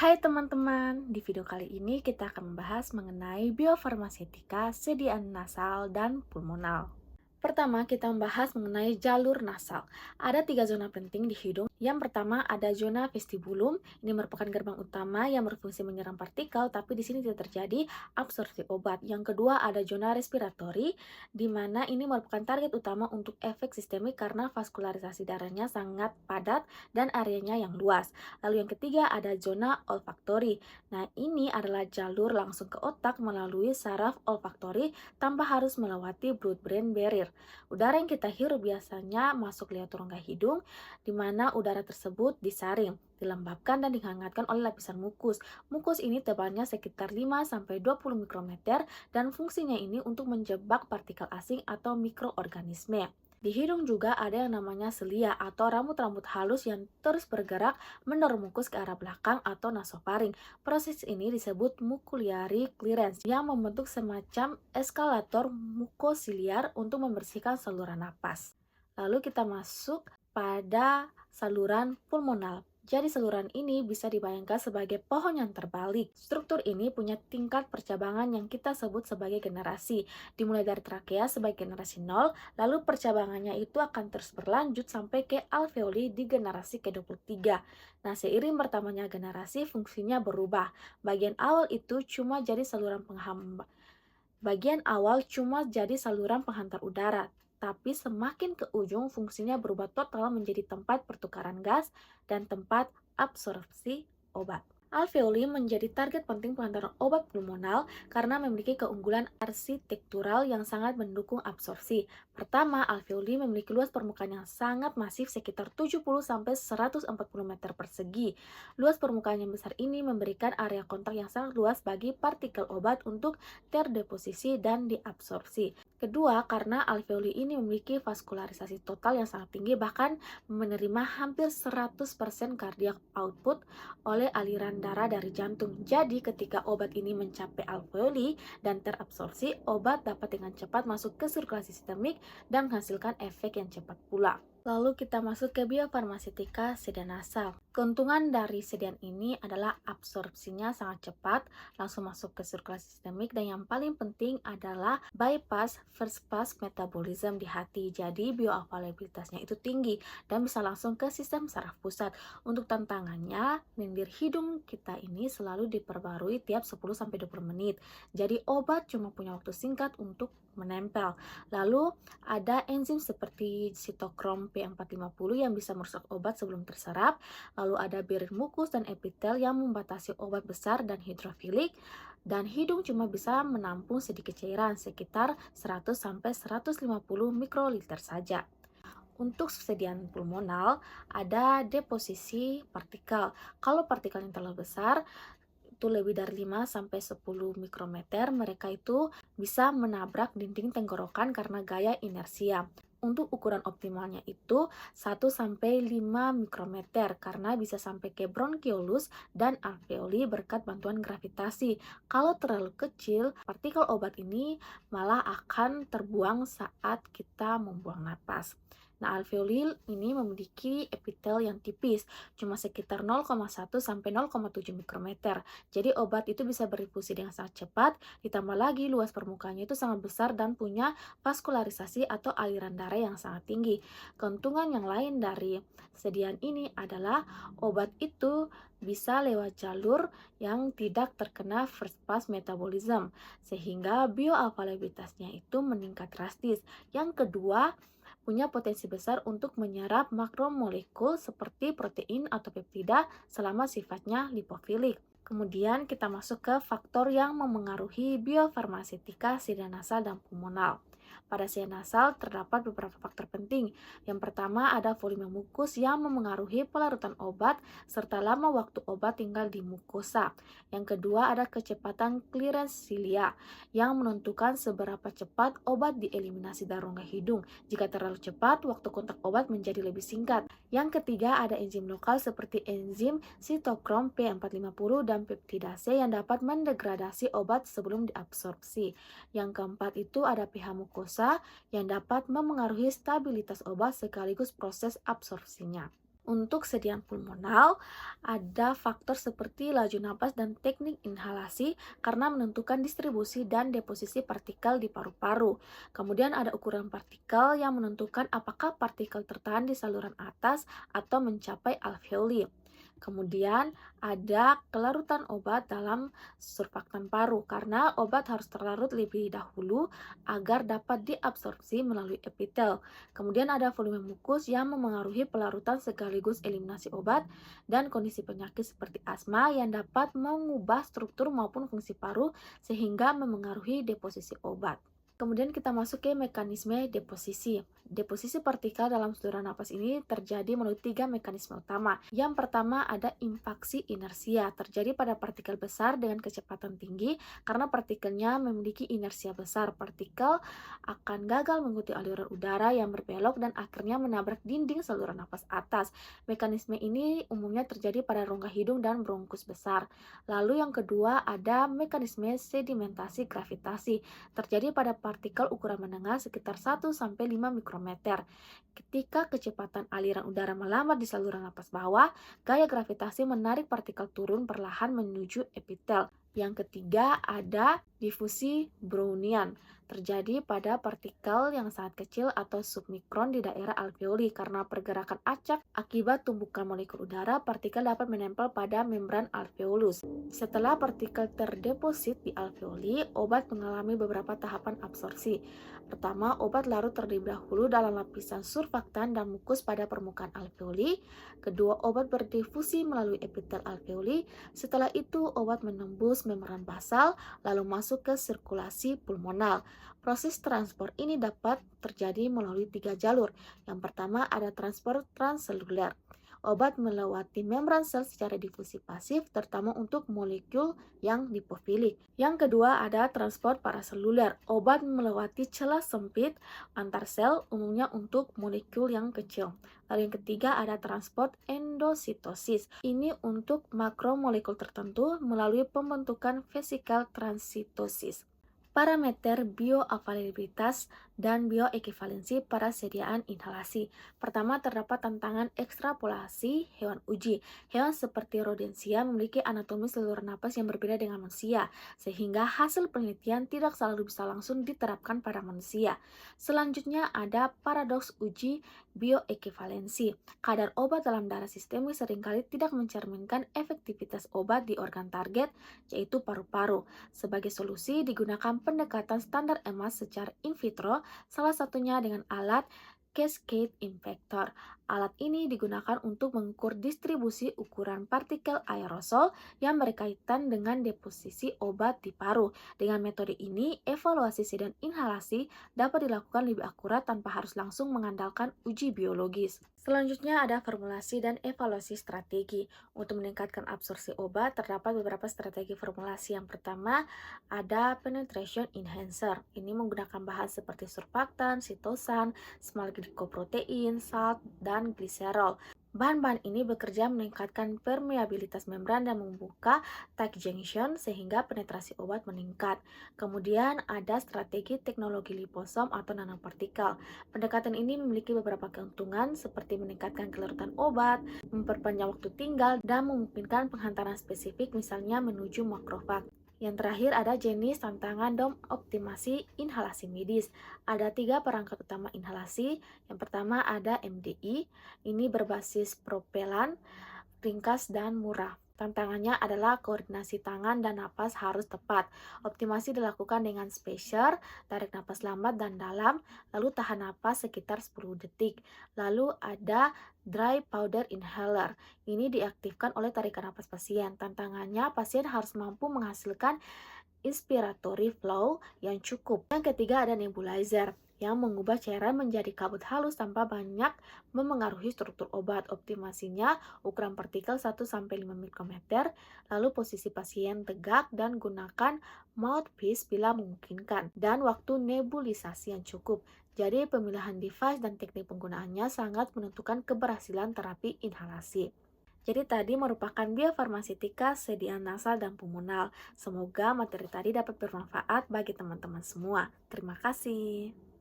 Hai teman-teman, di video kali ini kita akan membahas mengenai biofarmasetika sediaan nasal dan pulmonal. Pertama, kita membahas mengenai jalur nasal. Ada tiga zona penting di hidung. Yang pertama ada zona vestibulum. Ini merupakan gerbang utama yang berfungsi menyerap partikel, tapi di sini tidak terjadi absorpsi obat. Yang kedua ada zona respiratori, di mana ini merupakan target utama untuk efek sistemik karena vaskularisasi darahnya sangat padat dan areanya yang luas. Lalu yang ketiga ada zona olfaktori. Nah, ini adalah jalur langsung ke otak melalui saraf olfaktori tanpa harus melewati blood-brain barrier. Udara yang kita hirup biasanya masuk lewat rongga hidung, di mana udara tersebut disaring, dilembabkan dan dihangatkan oleh lapisan mukus. Mukus ini tebalnya sekitar 5-20 mikrometer dan fungsinya ini untuk menjebak partikel asing atau mikroorganisme. Di hidung juga ada yang namanya selia atau rambut-rambut halus yang terus bergerak mendorong mukus ke arah belakang atau nasofaring. Proses ini disebut mucociliary clearance yang membentuk semacam eskalator mukosiliar untuk membersihkan saluran napas. Lalu kita masuk pada saluran pulmonal. Jadi saluran ini bisa dibayangkan sebagai pohon yang terbalik. Struktur ini punya tingkat percabangan yang kita sebut sebagai generasi. Dimulai dari trakea sebagai generasi 0, lalu percabangannya itu akan terus berlanjut sampai ke alveoli di generasi ke-23. Nah, seiring bertambahnya generasi, fungsinya berubah. Bagian awal cuma jadi saluran penghantar udara, tapi semakin ke ujung fungsinya berubah total menjadi tempat pertukaran gas dan tempat absorpsi obat. Alveoli menjadi target penting pengantaran obat pulmonal karena memiliki keunggulan arsitektural yang sangat mendukung absorpsi. Pertama, alveoli memiliki luas permukaan yang sangat masif sekitar 70-140 meter persegi. Luas permukaan yang besar ini memberikan area kontak yang sangat luas bagi partikel obat untuk terdeposisi dan diabsorpsi. Kedua, karena alveoli ini memiliki vaskularisasi total yang sangat tinggi, bahkan menerima hampir 100% cardiac output oleh aliran darah dari jantung. Jadi, ketika obat ini mencapai alveoli dan terabsorpsi, obat dapat dengan cepat masuk ke sirkulasi sistemik dan menghasilkan efek yang cepat pula. Lalu kita masuk ke biofarmasetika sediaan nasal. Keuntungan dari sediaan ini adalah absorpsinya sangat cepat, langsung masuk ke sirkulasi sistemik, dan yang paling penting adalah bypass first pass metabolism di hati. Jadi bioavailabilitasnya itu tinggi dan bisa langsung ke sistem saraf pusat. Untuk tantangannya, lendir hidung kita ini selalu diperbarui tiap 10-20 menit. Jadi obat cuma punya waktu singkat untuk menempel. Lalu ada enzim seperti sitokrom P450 yang bisa merusak obat sebelum terserap. Lalu ada barrier mukus dan epitel yang membatasi obat besar dan hidrofilik. Dan hidung cuma bisa menampung sedikit cairan sekitar 100-150 mikroliter saja. Untuk sediaan pulmonal, ada deposisi partikel. Kalau partikel yang terlalu besar, itu lebih dari 5-10 mikrometer, mereka itu bisa menabrak dinding tenggorokan karena gaya inersia. Untuk ukuran optimalnya itu 1-5 mikrometer karena bisa sampai ke bronkiolus dan alveoli berkat bantuan gravitasi. Kalau terlalu kecil, partikel obat ini malah akan terbuang saat kita membuang napas. Nah, alveoli ini memiliki epitel yang tipis, cuma sekitar 0,1-0,7 mikrometer. Jadi obat itu bisa berinfusi dengan sangat cepat, ditambah lagi luas permukaannya itu sangat besar dan punya vaskularisasi atau aliran darah yang sangat tinggi. Keuntungan yang lain dari sediaan ini adalah obat itu bisa lewat jalur yang tidak terkena first pass metabolism, sehingga bioavailabilitasnya itu meningkat drastis. Yang kedua, punya potensi besar untuk menyerap makromolekul seperti protein atau peptida selama sifatnya lipofilik. Kemudian kita masuk ke faktor yang memengaruhi biofarmasetika sediaan nasal dan pulmonal. Pada sediaan nasal terdapat beberapa faktor penting. Yang pertama ada volume mukus yang memengaruhi pelarutan obat serta lama waktu obat tinggal di mukosa. Yang kedua ada kecepatan clearance silia yang menentukan seberapa cepat obat dieliminasi dari rongga hidung. Jika terlalu cepat, waktu kontak obat menjadi lebih singkat. Yang ketiga ada enzim lokal seperti enzim sitokrom P450 dan peptidase yang dapat mendegradasi obat sebelum diabsorpsi. Yang keempat itu ada pH mukosa yang dapat memengaruhi stabilitas obat sekaligus proses absorpsinya. Untuk sediaan pulmonal, ada faktor seperti laju napas dan teknik inhalasi karena menentukan distribusi dan deposisi partikel di paru-paru. Kemudian ada ukuran partikel yang menentukan apakah partikel tertahan di saluran atas atau mencapai alveoli. Kemudian ada kelarutan obat dalam surfaktan paru karena obat harus terlarut lebih dahulu agar dapat diabsorpsi melalui epitel. Kemudian ada volume mukus yang memengaruhi pelarutan sekaligus eliminasi obat dan kondisi penyakit seperti asma yang dapat mengubah struktur maupun fungsi paru sehingga memengaruhi deposisi obat. Kemudian kita masuk ke mekanisme deposisi. Deposisi partikel dalam saluran napas ini terjadi melalui 3 mekanisme utama. Yang pertama ada impaksi inersia, terjadi pada partikel besar dengan kecepatan tinggi karena partikelnya memiliki inersia besar. Partikel akan gagal mengikuti aliran udara yang berbelok dan akhirnya menabrak dinding saluran napas atas. Mekanisme ini umumnya terjadi pada rongga hidung dan bronkus besar. Lalu yang kedua ada mekanisme sedimentasi gravitasi, terjadi pada partikel ukuran menengah sekitar 1-5 mikrometer. Ketika kecepatan aliran udara melambat di saluran napas bawah, gaya gravitasi menarik partikel turun perlahan menuju epitel. Yang ketiga ada difusi Brownian, terjadi pada partikel yang sangat kecil atau submikron di daerah alveoli karena pergerakan acak akibat tumbukan molekul udara, partikel dapat menempel pada membran alveolus. Setelah partikel terdeposit di alveoli, obat mengalami beberapa tahapan absorpsi. Pertama, obat larut terlebih dahulu dalam lapisan surfaktan dan mukus pada permukaan alveoli. Kedua, obat berdifusi melalui epitel alveoli. Setelah itu, obat menembus membran basal lalu masuk ke sirkulasi pulmonal. Proses transport ini dapat terjadi melalui 3 jalur. Yang pertama ada transport transseluler. Obat melewati membran sel secara difusi pasif, terutama untuk molekul yang lipofilik. Yang kedua ada transport paraseluler. Obat melewati celah sempit antar sel, umumnya untuk molekul yang kecil. Lalu yang ketiga ada transport endositosis. Ini untuk makromolekul tertentu melalui pembentukan vesikel transitosis. Parameter bioavailabilitas dan bioekivalensi pada sediaan inhalasi. Pertama, terdapat tantangan ekstrapolasi hewan uji. Hewan seperti rodensia memiliki anatomi saluran napas yang berbeda dengan manusia, sehingga hasil penelitian tidak selalu bisa langsung diterapkan pada manusia. Selanjutnya ada paradoks uji bioekivalensi. Kadar obat dalam darah sistemik seringkali tidak mencerminkan efektivitas obat di organ target, yaitu paru-paru. Sebagai solusi digunakan pendekatan standar EMAS secara in vitro, salah satunya dengan alat Cascade Infector. Alat ini digunakan untuk mengukur distribusi ukuran partikel aerosol yang berkaitan dengan deposisi obat di paru. Dengan metode ini, evaluasi sediaan inhalasi dapat dilakukan lebih akurat tanpa harus langsung mengandalkan uji biologis. Selanjutnya ada formulasi dan evaluasi strategi. Untuk meningkatkan absorpsi obat, terdapat beberapa strategi formulasi. Yang pertama, ada penetration enhancer. Ini menggunakan bahan seperti surfaktan, sitosan, small glycoprotein, salt, dan gliserol. Bahan-bahan ini bekerja meningkatkan permeabilitas membran dan membuka tight junction sehingga penetrasi obat meningkat. Kemudian ada strategi teknologi liposom atau nanopartikel. Pendekatan ini memiliki beberapa keuntungan seperti meningkatkan kelarutan obat, memperpanjang waktu tinggal, dan memungkinkan penghantaran spesifik misalnya menuju makrofag. Yang terakhir ada jenis tantangan dom optimasi inhalasi medis. Ada 3 perangkat utama inhalasi. Yang pertama ada MDI, ini berbasis propelan, ringkas dan murah. Tantangannya adalah koordinasi tangan dan napas harus tepat. Optimasi dilakukan dengan spacer, tarik napas lambat dan dalam, lalu tahan napas sekitar 10 detik. Lalu ada dry powder inhaler. Ini diaktifkan oleh tarikan napas pasien. Tantangannya, pasien harus mampu menghasilkan inspiratory flow yang cukup. Yang ketiga ada nebulizer yang mengubah cairan menjadi kabut halus tanpa banyak memengaruhi struktur obat. Optimasinya ukuran partikel 1-5 mikrometer, lalu posisi pasien tegak dan gunakan mouthpiece bila memungkinkan, dan waktu nebulisasi yang cukup. Jadi pemilihan device dan teknik penggunaannya sangat menentukan keberhasilan terapi inhalasi. Jadi tadi merupakan biofarmaseutika sediaan nasal dan pulmonal. Semoga materi tadi dapat bermanfaat bagi teman-teman semua. Terima kasih.